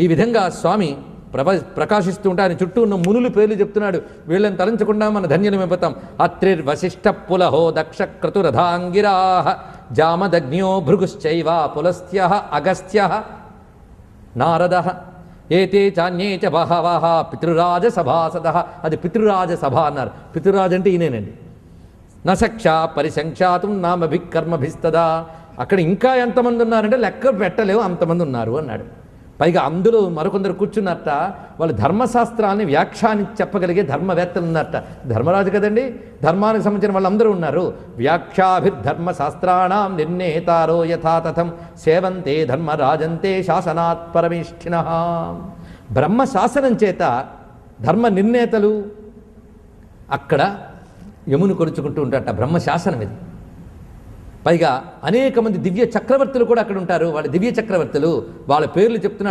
ఈ విధంగా స్వామి ప్రకాశిస్తూ ఉంటే ఆయన చుట్టూ ఉన్న మునులు పేర్లు చెప్తున్నాడు. వీళ్ళని తలంచకుండా మన ధన్యులమైపోతాం. అత్రిర్వశిష్ట పులహో దక్ష క్రతురథాంగిరా జామదగ్న్యో భృగుశ్చైవ పులస్త్య అగస్త్య నారద ఏతే చాన్యే చ బహవః పితృరాజ సభాసద. అది పితృరాజ సభ అన్నారు. పితృరాజు అంటే ఈయనేనండి. నశక్ష పరిశంఖ్యాతుం నామభికర్మభిస్తదా. అక్కడ ఇంకా ఎంతమంది ఉన్నారంటే లెక్క పెట్టలేవు, అంతమంది ఉన్నారు అన్నాడు. పైగా అందులో మరికొందరు కూర్చున్నట్ట వాళ్ళు ధర్మశాస్త్రాన్ని వ్యాఖ్యానించి చెప్పగలిగే ధర్మవేత్తలు ఉన్నట్ట. ధర్మరాజు కదండి, ధర్మానికి సంబంధించిన వాళ్ళందరూ ఉన్నారు. వ్యాఖ్యాభిర్ధర్మశాస్త్రాణం నిర్ణేతారో యథాతథం సేవంతే ధర్మరాజంతే శాసనాత్ పరమేష్ఠినః. బ్రహ్మశాసనం చేత ధర్మ నిర్ణేతలు అక్కడ యమును కొలుచుకుంటూ ఉంటారట. బ్రహ్మశాసనం ఇది. పైగా అనేక మంది దివ్య చక్రవర్తులు కూడా అక్కడ ఉంటారు. వాళ్ళ దివ్య చక్రవర్తులు వాళ్ళ పేర్లు చెప్తున్నాడు.